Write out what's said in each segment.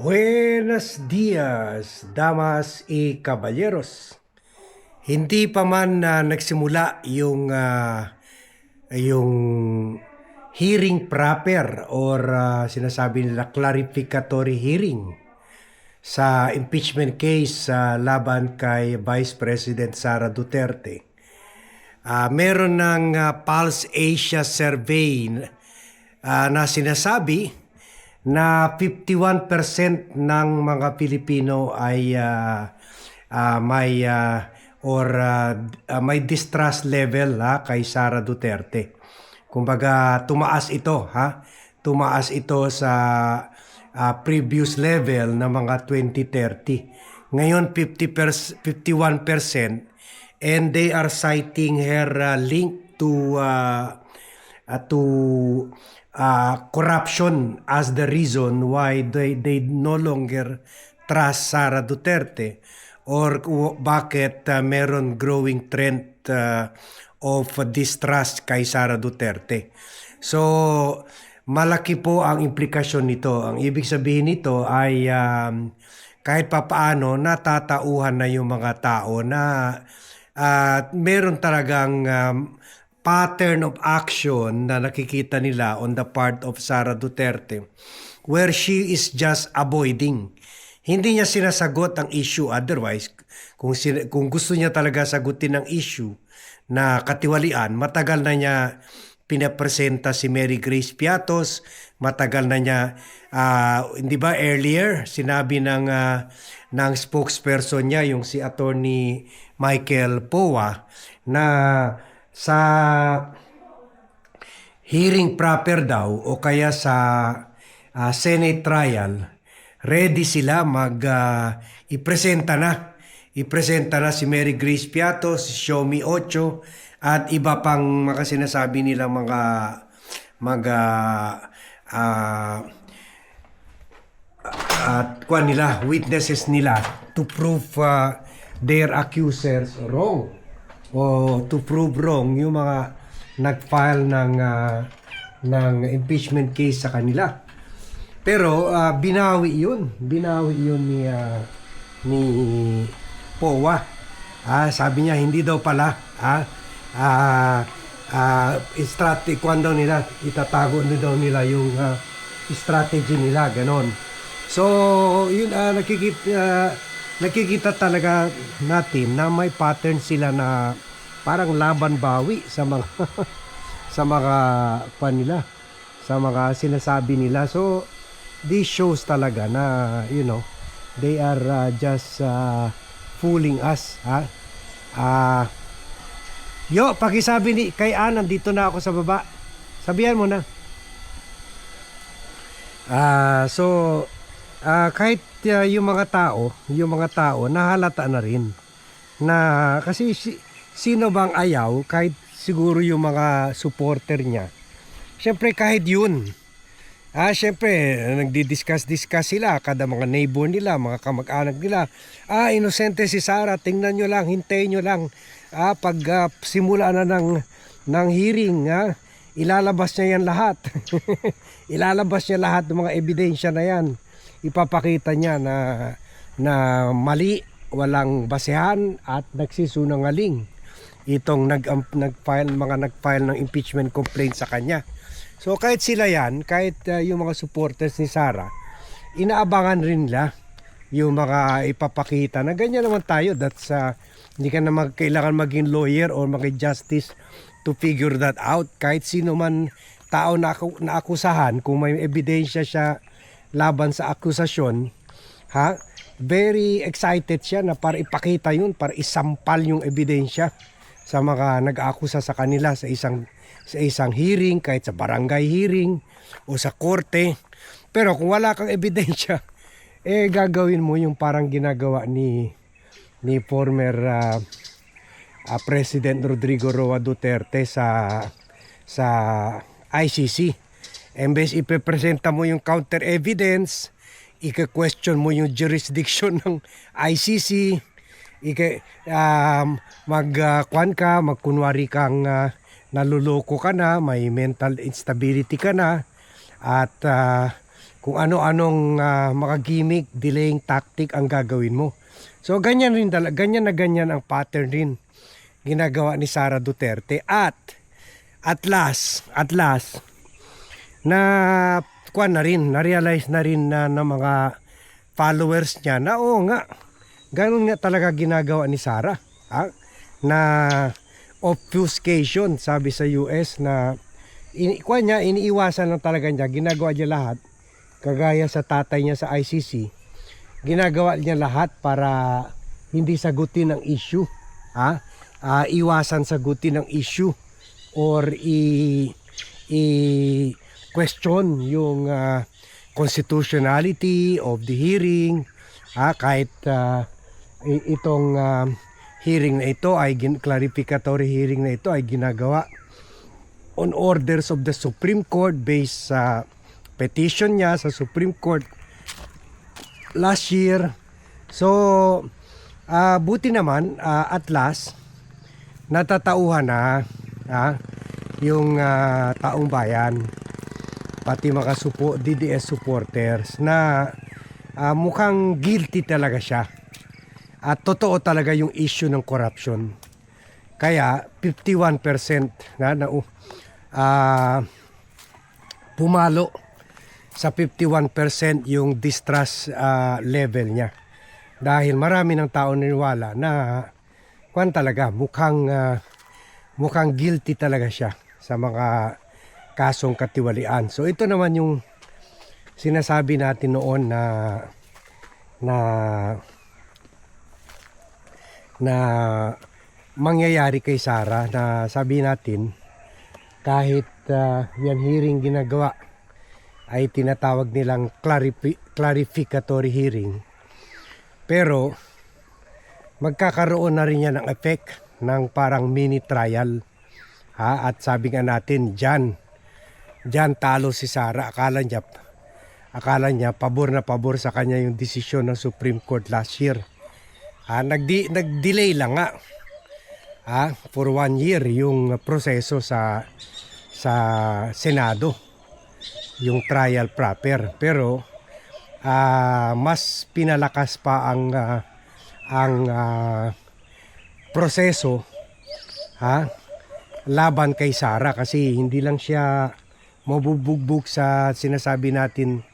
Buenos dias, damas y caballeros. Hindi pa man nagsimula yung hearing proper or sinasabi nila clarificatory hearing sa impeachment case sa laban kay Vice President Sara Duterte. Meron ng Pulse Asia survey na sinasabi na 51% ng mga Pilipino ay may distrust level kay Sara Duterte. Kumbaga tumaas ito Tumaas ito sa previous level na mga 2030. Ngayon 51%, and they are citing her link to corruption as the reason why they no longer trust Sara Duterte, or bakit meron growing trend of distrust kay Sara Duterte. So malaki po ang implikasyon nito. Ang ibig sabihin nito ay kahit papaano natatauhan na yung mga tao na meron talagang pattern of action na nakikita nila on the part of Sara Duterte, where she is just avoiding. Hindi niya sinasagot ang issue. Otherwise, kung gusto niya talaga sagutin ang issue na katiwalian, matagal na niya pinapresenta si Mary Grace Piatos, matagal na niya, hindi ba earlier, sinabi ng spokesperson niya, yung si Attorney Michael Poa, na sa hearing proper daw o kaya sa Senate trial, ready sila ipresenta na si Mary Grace Piatos, si Shomi Ocho, at iba pang mga sinasabi nila witnesses nila to prove their accusers wrong, o to prove wrong yung mga nag-file ng impeachment case sa kanila. Pero binawi yun ni Poa. Sabi niya hindi daw pala kung daw nila itatago daw nila yung strategy nila, ganon. So yun, nakikita talaga natin na may pattern sila na parang laban bawi sa mga sa mga sinasabi nila. So this shows talaga na they are just fooling us. Pakisabi kay Ann, dito na ako sa baba. Sabihan mo na. Kahit yung mga tao nahalata na rin na kasi sino bang ayaw, kahit siguro yung mga supporter niya. Siyempre kahit yun. Siyempre nagdi-discuss sila, kada mga neighbor nila, mga kamag-anak nila. Inosente si Sara, tingnan nyo lang, hintayin nyo lang. Pag simula na ng hearing, ilalabas niya yan lahat. Ilalabas niya lahat ng mga ebidensya na yan. Ipapakita niya na mali, walang basehan at nagsisunungaling itong nag-file ng impeachment complaint sa kanya. So kahit sila yan, kahit yung mga supporters ni Sara, inaabangan rin nila yung mga ipapakita na ganyan naman tayo. That's hindi ka na kailangan maging lawyer or mag-justice to figure that out. Kahit sino man tao na akusahan, kung may ebidensya siya laban sa akusasyon, very excited siya na para ipakita yun, para isampal yung ebidensya sa mga nag-aakusa sa kanila sa isang hearing, kahit sa barangay hearing o sa korte. Pero kung wala kang ebidensya, gagawin mo yung parang ginagawa ni former President Rodrigo Roa Duterte sa ICC. Imbes ipepresenta mo yung counter evidence, ika-question mo yung jurisdiction ng ICC, magkunwari kang naluloko ka na, may mental instability ka na, at kung ano-anong mga gimmick, delaying tactic ang gagawin mo. So ganyan rin ganyan na ganyan ang pattern rin ginagawa ni Sara Duterte at last na kuan na rin, na-realize na rin na ng mga followers niya na oo nga, ganun nga talaga ginagawa ni Sara. Na obfuscation, sabi sa US, na iniiwasan lang talaga niya, ginagawa niya lahat, kagaya sa tatay niya sa ICC, ginagawa niya lahat para hindi sagutin ang issue. Iwasan sagutin ang issue or question yung constitutionality of the hearing. Kahit itong hearing na ito ay clarificatory hearing na ito ay ginagawa on orders of the Supreme Court based sa petition niya sa Supreme Court last year. So buti naman at last natatauhan na yung taong bayan, pati mga DDS supporters na mukhang guilty talaga siya at totoo talaga yung issue ng corruption. Kaya 51% pumalo sa 51% yung distrust level niya, dahil marami ng tao naniwala na talaga mukhang guilty talaga siya sa mga kasong katiwalian. So ito naman yung sinasabi natin noon na mangyayari kay Sara, na sabi natin kahit yan hearing ginagawa ay tinatawag nilang clarificatory hearing, pero magkakaroon na rin yan ng effect ng parang mini trial. At sabi nga natin, dyan talo si Sara. Akala niya pabor na pabor sa kanya yung desisyon ng Supreme Court last year. Nag-delay lang nga for 1 year yung proseso sa Senado, yung trial proper. Pero mas pinalakas pa ang proseso laban kay Sara, kasi hindi lang siya mabubugbog sa sinasabi natin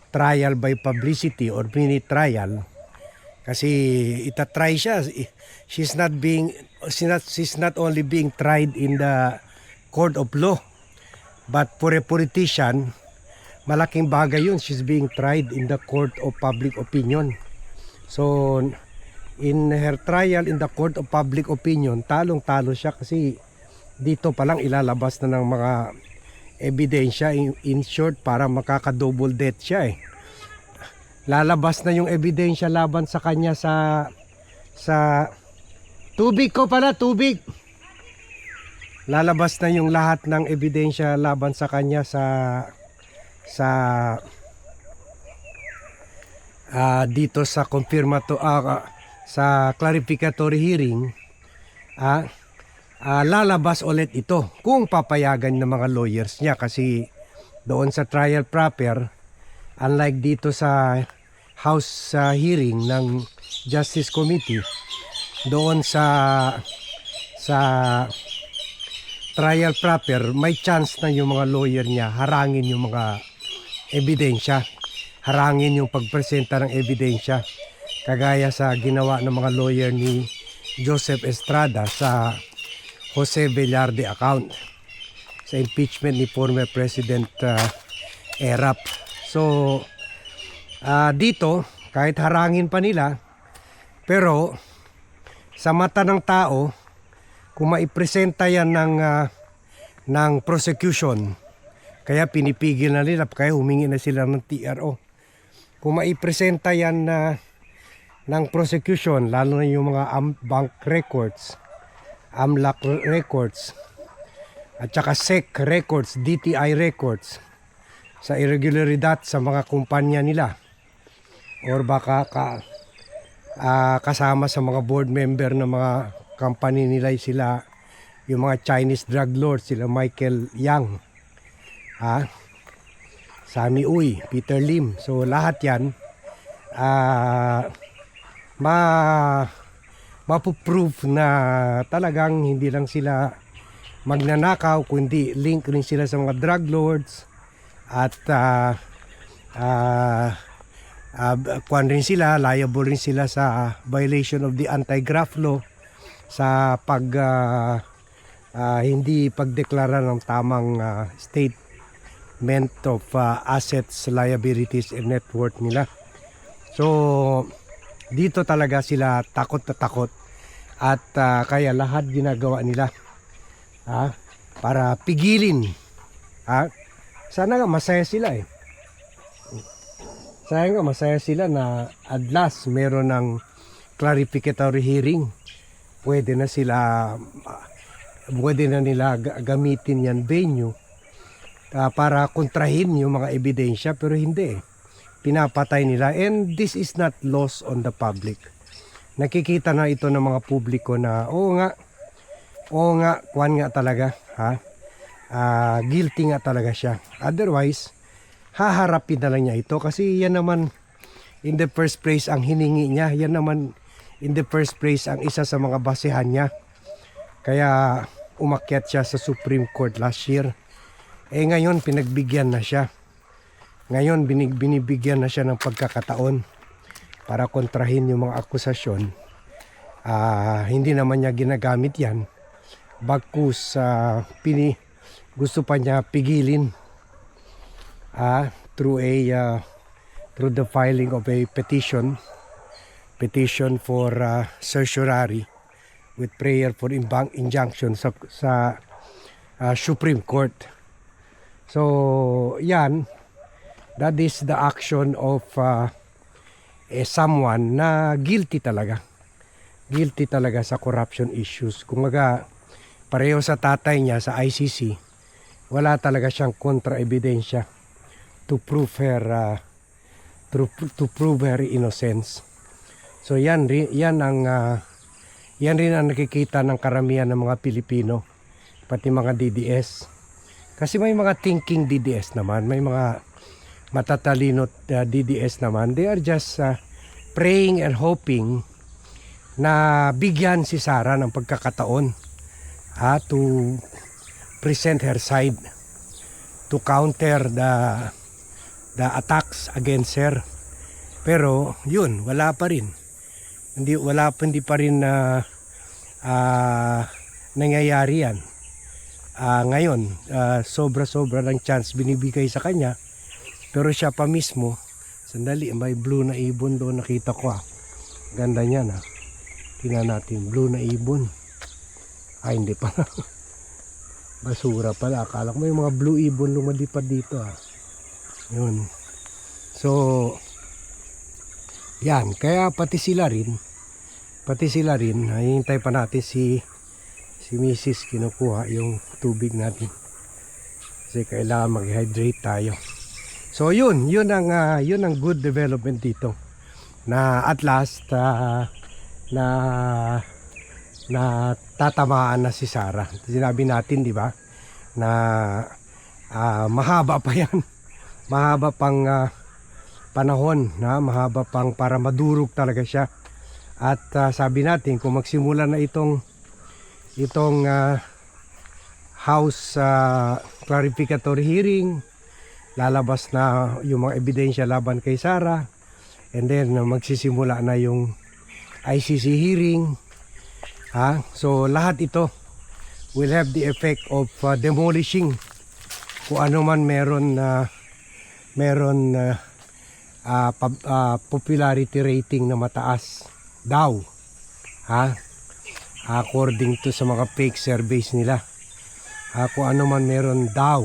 trial by publicity or mini trial, kasi itatry siya. She's not only being tried in the court of law, but for a politician, malaking bagay yun, she's being tried in the court of public opinion. So in her trial in the court of public opinion, talong-talo siya, kasi dito pa lang ilalabas na ng mga ebidensya, in short, para makaka-double death siya Lalabas na yung ebidensya laban sa kanya sa tubig ko pala, tubig. Lalabas na yung lahat ng ebidensya laban sa kanya dito sa sa clarificatory hearing. Lalabas ulit ito kung papayagan ng mga lawyers niya, kasi doon sa trial proper, unlike dito sa House hearing ng Justice Committee, doon sa trial proper may chance na yung mga lawyer niya harangin yung mga ebidensya, harangin yung pagpresenta ng ebidensya, kagaya sa ginawa ng mga lawyer ni Joseph Estrada sa Jose Velarde account, sa impeachment ni former President Erap. So dito kahit harangin pa nila, pero sa mata ng tao, kung maipresenta yan ng prosecution, kaya pinipigil na nila, kaya humingi na sila ng TRO. Kung maipresenta yan ng prosecution, lalo na yung mga bank records, AMLAC records, at saka SEC records, DTI records, sa irregularidad sa mga kumpanya nila, or baka kasama sa mga board member ng mga company nila sila yung mga Chinese drug lords, sila Michael Yang. Sammy Uy, Peter Lim. So lahat yan ma mapuprove na talagang hindi lang sila magnanakaw, kundi link rin sila sa mga drug lords at kuwan rin sila, liable rin sila sa violation of the anti-graft law sa hindi pagdeklara ng tamang statement of assets, liabilities, and net worth nila. So dito talaga sila takot na takot at kaya lahat ginagawa nila para pigilin. Sana nga masaya sila eh. Sana nga masaya sila na at last meron ng clarificatory hearing. Pwede na nila gamitin yan venue para kontrahin yung mga ebidensya, pero hindi eh. Pinapatay nila, and this is not lost on the public. Nakikita na ito ng mga publiko na oo nga, kuwan nga talaga, guilty nga talaga siya. Otherwise, haharapin na lang niya ito kasi yan naman in the first place ang hiningi niya. Yan naman in the first place ang isa sa mga basehan niya. Kaya umakyat siya sa Supreme Court last year. Ngayon pinagbigyan na siya. Ngayon binibigyan na siya ng pagkakataon para kontrahin yung mga akusasyon. Hindi naman niya ginagamit yan. Bagkus gusto pa niya pigilin through the filing of a petition for certiorari with prayer for injunction sa Supreme Court. So yan, that is the action of someone na guilty talaga sa corruption issues. Kumaga pareho sa tatay niya sa ICC, wala talaga siyang kontra-ebidensya to prove her innocence. So yan rin ang nakikita ng karamihan ng mga Pilipino, pati mga DDS. Kasi may mga thinking DDS naman, may mga matatalino DDS naman. They are just praying and hoping na bigyan si Sara ng pagkakataon to present her side, to counter the attacks against her. Pero yun, wala pa rin. Hindi pa rin nangyayari yan. Ngayon, sobra-sobra ng chance binibigay sa kanya. Pero siya pa mismo, sandali, may blue na ibon doon, nakita ko Ganda niya na. Tingnan natin, blue na ibon. Hindi pala. Basura pala. Akala ko may mga blue ibon lumalipad dito Yun. So, yan. Kaya pati sila rin, hihintay pa natin si Mrs. kinukuha yung tubig natin. Kasi kailangan mag-hydrate tayo. So yun ang good development dito. Na at last na tatamaan na si Sara. Sinabi natin, di ba, na mahaba pa yan. Mahaba pang panahon, mahaba pang para madurog talaga siya. At sabi natin, kung magsimula na itong House clarificatory hearing, lalabas na yung mga ebidensya laban kay Sara, and then magsisimula na yung ICC hearing. So lahat ito will have the effect of demolishing kung ano man meron popularity rating na mataas daw, according to sa mga fake surveys nila. Kung ano man meron daw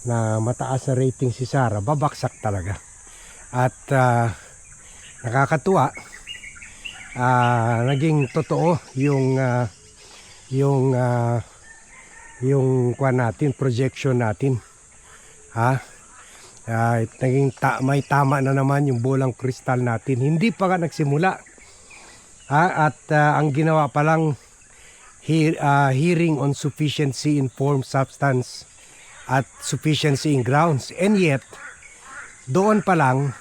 na mataas na rating si Sara, babaksak talaga. At nakakatuwa, naging totoo yung kuwan natin, projection natin. Naging may tama na naman yung bolang kristal natin. Hindi pa nga nagsimula. At ang ginawa pa lang hearing on sufficiency in form, substance at sufficiency in grounds. And yet, doon pa lang,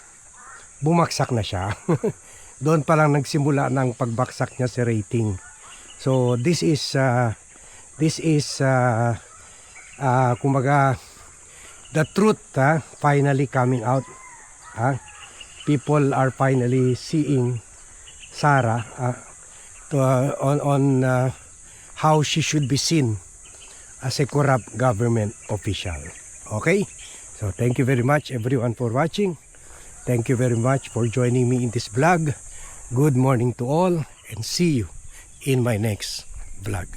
bumagsak na siya. Doon pa lang nagsimula ng pagbaksak niya sa rating. So this is kumbaga, the truth finally coming out. People are finally seeing Sara on how she should be seen as a corrupt government official. Okay? So thank you very much everyone for watching. Thank you very much for joining me in this vlog. Good morning to all and see you in my next vlog.